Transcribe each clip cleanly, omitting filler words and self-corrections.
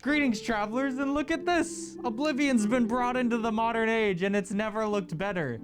Greetings, travelers, and look at this! Oblivion's been brought into the modern age, and it's never looked better.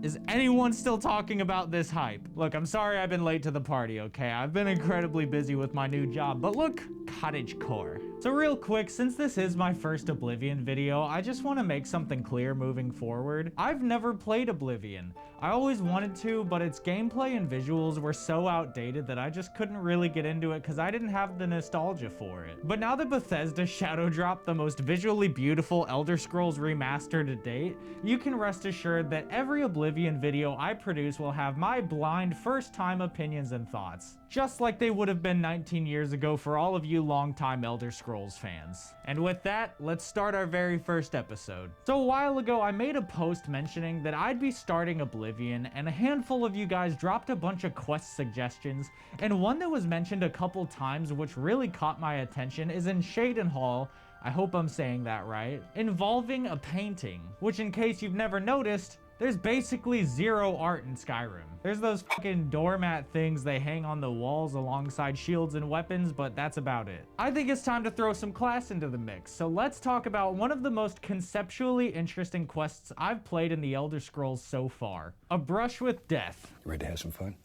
Is anyone still talking about this hype? Look, I'm sorry I've been late to the party, okay? I've been incredibly busy with my new job, but look, cottagecore. So real quick, since this is my first Oblivion video, I just want to make something clear moving forward. I've never played Oblivion. I always wanted to, but its gameplay and visuals were so outdated that I just couldn't really get into it because I didn't have the nostalgia for it. But now that Bethesda shadow dropped the most visually beautiful Elder Scrolls remaster to date, you can rest assured that every Oblivion video I produce will have my blind first-time opinions and thoughts, just like they would have been 19 years ago for all of you longtime Elder Scrolls fans. And with that, let's start our very first episode. So a while ago, I made a post mentioning that I'd be starting Oblivion, and a handful of you guys dropped a bunch of quest suggestions, and one that was mentioned a couple times which really caught my attention is in Shadenhall, I hope I'm saying that right, involving a painting, which in case you've never noticed, there's basically zero art in Skyrim. There's those fucking doormat things they hang on the walls alongside shields and weapons, but that's about it. I think it's time to throw some class into the mix, so let's talk about one of the most conceptually interesting quests I've played in the Elder Scrolls so far. A Brush with Death. You ready to have some fun?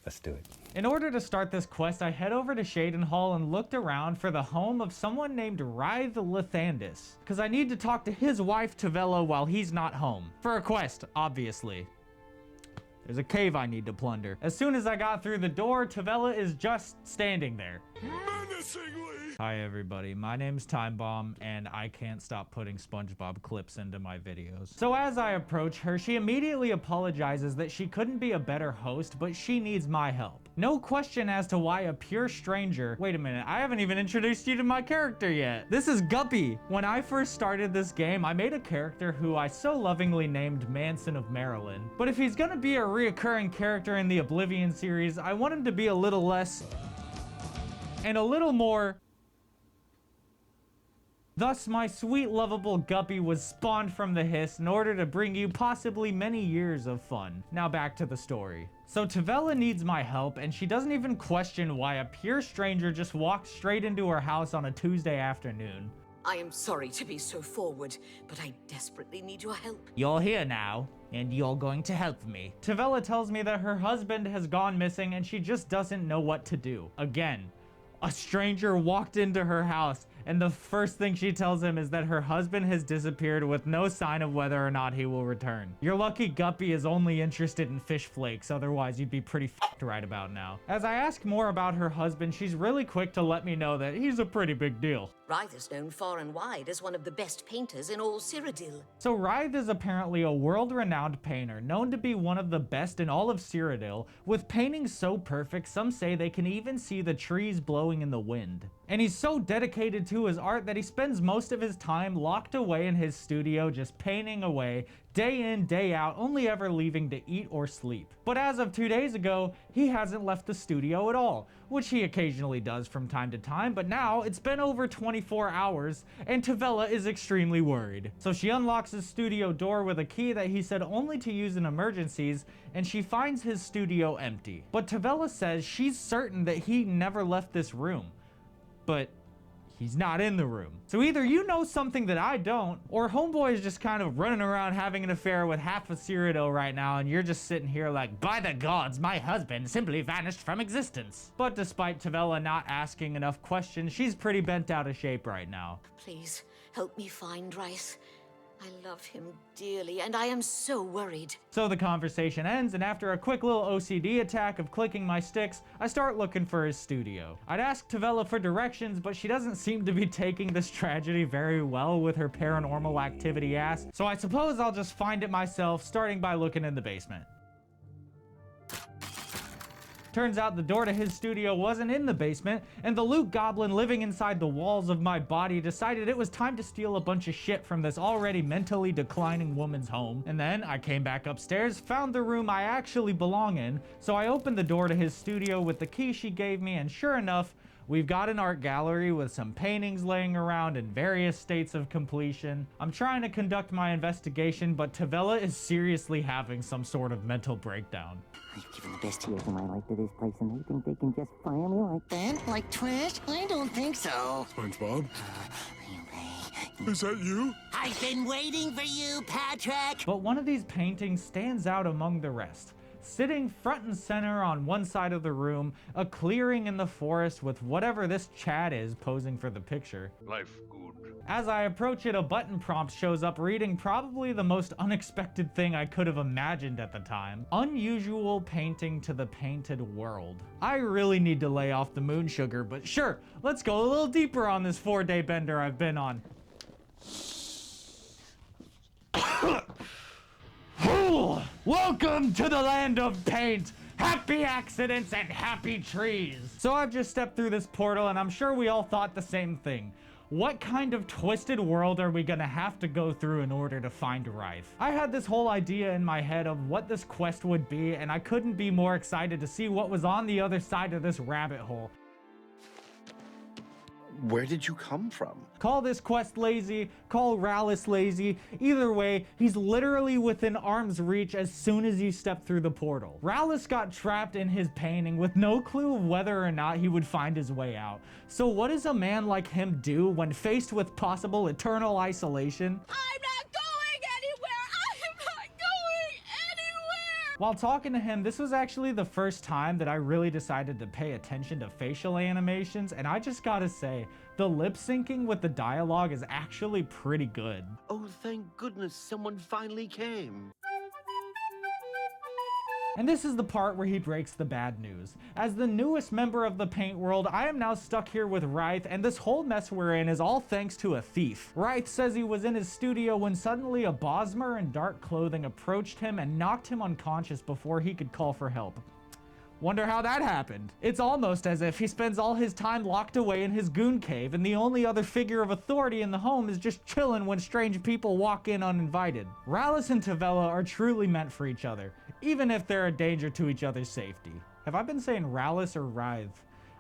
Let's do it. In order to start this quest, I head over to Shadenhall and looked around for the home of someone named Writhe Lathandis, because I need to talk to his wife Tavella while he's not home. For a quest, obviously. There's a cave I need to plunder. As soon as I got through the door, Tavella is just standing there. Menacingly! Hi everybody, my name's Time Bomb, and I can't stop putting SpongeBob clips into my videos. So as I approach her, she immediately apologizes that she couldn't be a better host, but she needs my help. No question as to why a pure stranger— wait a minute, I haven't even introduced you to my character yet. This is Guppy. When I first started this game, I made a character who I so lovingly named Manson of Maryland. But if he's gonna be a reoccurring character in the Oblivion series, I want him to be a little less and a little more. Thus, my sweet, lovable Guppy was spawned from the Hiss in order to bring you possibly many years of fun. Now back to the story. So Tavella needs my help, and she doesn't even question why a pure stranger just walked straight into her house on a Tuesday afternoon. I am sorry to be so forward, but I desperately need your help. You're here now, and you're going to help me. Tavella tells me that her husband has gone missing and she just doesn't know what to do. Again, a stranger walked into her house, and the first thing she tells him is that her husband has disappeared with no sign of whether or not he will return. You're lucky Guppy is only interested in fish flakes, otherwise you'd be pretty f***ed right about now. As I ask more about her husband, she's really quick to let me know that he's a pretty big deal. Writhe is known far and wide as one of the best painters in all Cyrodiil. So Writhe is apparently a world-renowned painter, known to be one of the best in all of Cyrodiil, with paintings so perfect some say they can even see the trees blowing in the wind. And he's so dedicated to his art that he spends most of his time locked away in his studio just painting away, day in, day out, only ever leaving to eat or sleep. But as of 2 days ago, he hasn't left the studio at all, which he occasionally does from time to time, but now it's been over 24 hours, and Tavella is extremely worried. So she unlocks his studio door with a key that he said only to use in emergencies, and she finds his studio empty. But Tavella says she's certain that he never left this room. But he's not in the room. So either you know something that I don't, or Homeboy is just kind of running around having an affair with half of Cyrodiil right now, and you're just sitting here like, by the gods, my husband simply vanished from existence. But despite Tavella not asking enough questions, she's pretty bent out of shape right now. Please, help me find Rice. I love him dearly, and I am so worried. So the conversation ends, and after a quick little OCD attack of clicking my sticks, I start looking for his studio. I'd ask Tavella for directions, but she doesn't seem to be taking this tragedy very well with her paranormal activity ass, so I suppose I'll just find it myself, starting by looking in the basement. Turns out the door to his studio wasn't in the basement, and the loot goblin living inside the walls of my body decided it was time to steal a bunch of shit from this already mentally declining woman's home. And then I came back upstairs, found the room I actually belong in, so I opened the door to his studio with the key she gave me, and sure enough, We've got an art gallery with some paintings laying around in various states of completion. I'm trying to conduct my investigation, but Tavella is seriously having some sort of mental breakdown. I've given the best years of my life to this place, and they think they can just fire me like that? Like trash? I don't think so. SpongeBob? Is that you? I've been waiting for you, Patrick! But one of these paintings stands out among the rest. Sitting front and center on one side of the room, a clearing in the forest with whatever this Chad is posing for the picture. Life good. As I approach it, a button prompt shows up reading probably the most unexpected thing I could have imagined at the time. Unusual painting to the painted world. I really need to lay off the moon sugar, but sure, let's go a little deeper on this 4-day bender I've been on. Welcome to the land of paint, happy accidents, and happy trees. So I've just stepped through this portal, and I'm sure we all thought the same thing. What kind of twisted world are we gonna have to go through in order to find Rife? I had this whole idea in my head of what this quest would be, and I couldn't be more excited to see what was on the other side of this rabbit hole. Where did you come from? Call this quest lazy, call Rallis lazy. Either way, he's literally within arm's reach as soon as you step through the portal. Rallis got trapped in his painting with no clue of whether or not he would find his way out. So what does a man like him do when faced with possible eternal isolation? I'm not going anywhere! I'm not going anywhere! While talking to him, this was actually the first time that I really decided to pay attention to facial animations, and I just gotta say, the lip syncing with the dialogue is actually pretty good. Oh, thank goodness someone finally came. And this is the part where he breaks the bad news. As the newest member of the paint world, I am now stuck here with Rythe, and this whole mess we're in is all thanks to a thief. Rythe says he was in his studio when suddenly a Bosmer in dark clothing approached him and knocked him unconscious before he could call for help. Wonder how that happened. It's almost as if he spends all his time locked away in his goon cave, and the only other figure of authority in the home is just chilling when strange people walk in uninvited. Rallis and Tavella are truly meant for each other, even if they're a danger to each other's safety. Have I been saying Rallis or Rythe?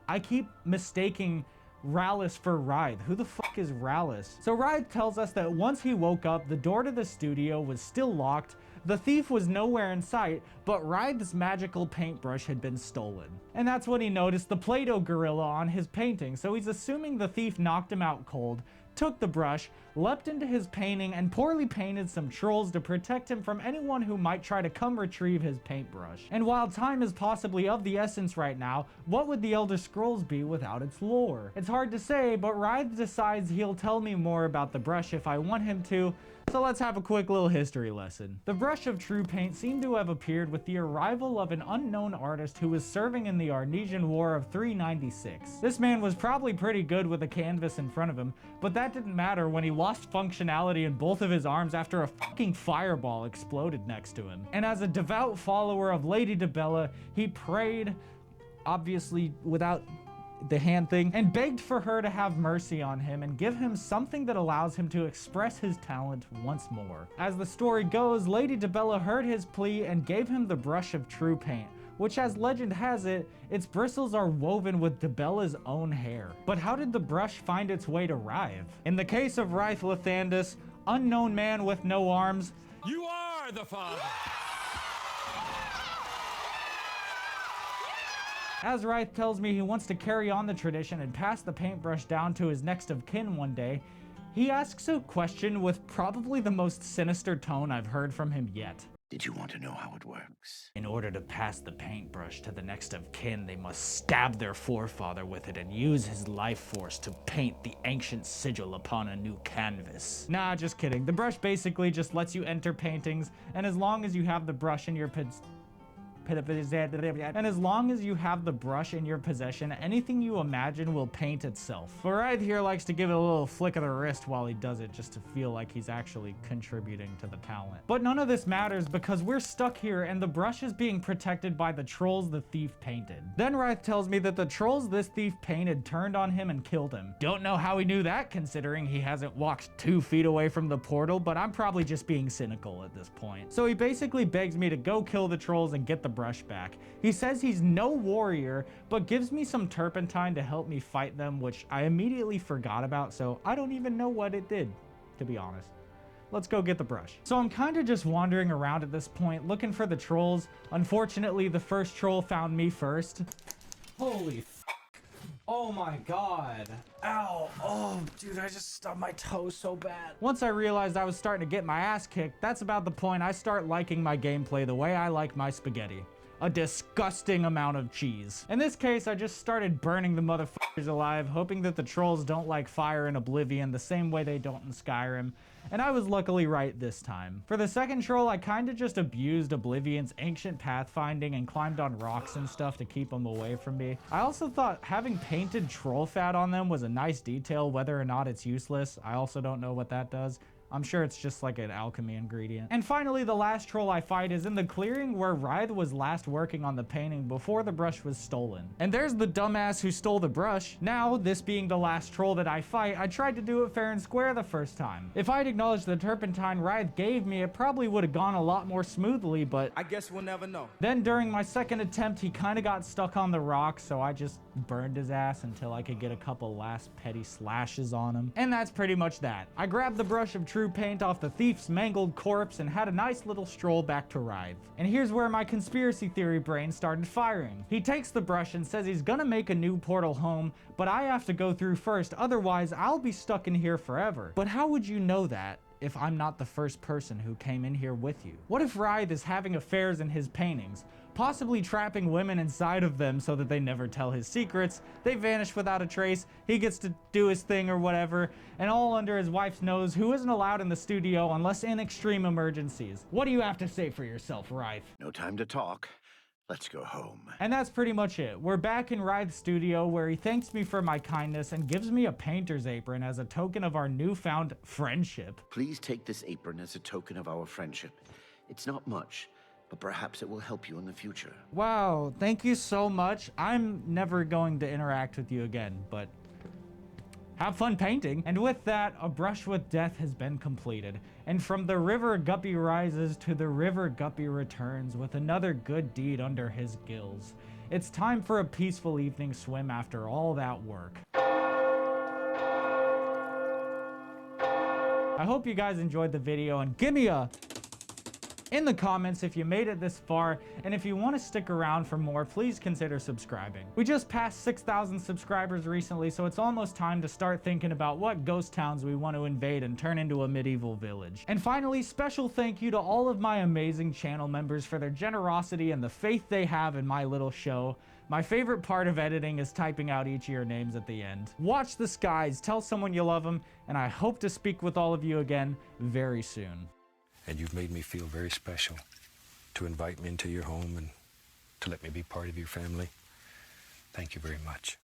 I keep mistaking Rallis for Rythe. Who the fuck is Rallis? So Rythe tells us that once he woke up, the door to the studio was still locked, the thief was nowhere in sight, but Rythe's magical paintbrush had been stolen. And that's when he noticed the Play-Doh gorilla on his painting, so he's assuming the thief knocked him out cold, took the brush, leapt into his painting, and poorly painted some trolls to protect him from anyone who might try to come retrieve his paintbrush. And while time is possibly of the essence right now, what would the Elder Scrolls be without its lore? It's hard to say, but Rythe decides he'll tell me more about the brush if I want him to, so let's have a quick little history lesson. The brush of true paint seemed to have appeared with the arrival of an unknown artist who was serving in the Arnesian War of 396. This man was probably pretty good with a canvas in front of him, but that didn't matter when he lost functionality in both of his arms after a fucking fireball exploded next to him. And as a devout follower of Lady Dibella, he prayed, obviously without the hand thing, and begged for her to have mercy on him and give him something that allows him to express his talent once more. As the story goes, Lady Dibella heard his plea and gave him the brush of true paint, which, as legend has it, its bristles are woven with Dibella's own hair. But how did the brush find its way to Rythe? In the case of Rythe Lathandis, unknown man with no arms, You are the father! as Rythe tells me he wants to carry on the tradition and pass the paintbrush down to his next of kin one day, he asks a question with probably the most sinister tone I've heard from him yet. Did you want to know how it works? In order to pass the paintbrush to the next of kin, they must stab their forefather with it and use his life force to paint the ancient sigil upon a new canvas. Nah, just kidding. The brush basically just lets you enter paintings, and as long as you have the brush in your and as long as you have the brush in your possession, anything you imagine will paint itself. But Rythe here likes to give it a little flick of the wrist while he does it, just to feel like he's actually contributing to the talent. But none of this matters because we're stuck here and the brush is being protected by the trolls the thief painted. Then Rythe tells me that the trolls this thief painted turned on him and killed him. Don't know how he knew that considering he hasn't walked 2 feet away from the portal, but I'm probably just being cynical at this point. So he basically begs me to go kill the trolls and get the brush back. He says he's no warrior, but gives me some turpentine to help me fight them, which I immediately forgot about, so I don't even know what it did, to be honest. Let's go get the brush. So I'm kind of just wandering around at this point, looking for the trolls. Unfortunately, the first troll found me first. Holy f***. Oh my god. Ow. Oh, dude, I just stubbed my toe so bad. Once I realized I was starting to get my ass kicked, that's about the point I start liking my gameplay the way I like my spaghetti. A disgusting amount of cheese. In this case, I just started burning the motherfuckers alive, hoping that the trolls don't like fire in Oblivion the same way they don't in Skyrim. And I was luckily right this time. For the second troll, I kinda just abused Oblivion's ancient pathfinding and climbed on rocks and stuff to keep them away from me. I also thought having painted troll fat on them was a nice detail, whether or not it's useless. I also don't know what that does. I'm sure it's just like an alchemy ingredient. And finally, the last troll I fight is in the clearing where Rythe was last working on the painting before the brush was stolen. And there's the dumbass who stole the brush. Now, this being the last troll that I fight, I tried to do it fair and square the first time. If I'd acknowledged the turpentine Rythe gave me, it probably would have gone a lot more smoothly, but I guess we'll never know. then during my second attempt, he kind of got stuck on the rock, so I just burned his ass until I could get a couple last petty slashes on him. And that's pretty much that. I grabbed the brush of true paint off the thief's mangled corpse and had a nice little stroll back to Rythe. And here's where my conspiracy theory brain started firing. He takes the brush and says he's gonna make a new portal home, but I have to go through first, otherwise I'll be stuck in here forever. But how would you know that if I'm not the first person who came in here with you? What if Rythe is having affairs in his paintings, possibly trapping women inside of them so that they never tell his secrets, they vanish without a trace, he gets to do his thing or whatever, and all under his wife's nose, who isn't allowed in the studio unless in extreme emergencies? What do you have to say for yourself, Rythe? No time to talk. Let's go home. And that's pretty much it. We're back in Rythe's studio where he thanks me for my kindness and gives me a painter's apron as a token of our newfound friendship. Please take this apron as a token of our friendship. It's not much, but perhaps it will help you in the future. Wow, thank you so much. I'm never going to interact with you again, but have fun painting. And with that, A Brush with Death has been completed. And from the river Guppy rises to the river Guppy returns with another good deed under his gills. It's time for a peaceful evening swim after all that work. I hope you guys enjoyed the video, and give me a in the comments if you made it this far, and if you want to stick around for more, please consider subscribing. We just passed 6,000 subscribers recently, so it's almost time to start thinking about what ghost towns we want to invade and turn into a medieval village. And finally, special thank you to all of my amazing channel members for their generosity and the faith they have in my little show. My favorite part of editing is typing out each of your names at the end. Watch the skies, tell someone you love them, and I hope to speak with all of you again very soon. And you've made me feel very special to invite me into your home and to let me be part of your family. Thank you very much.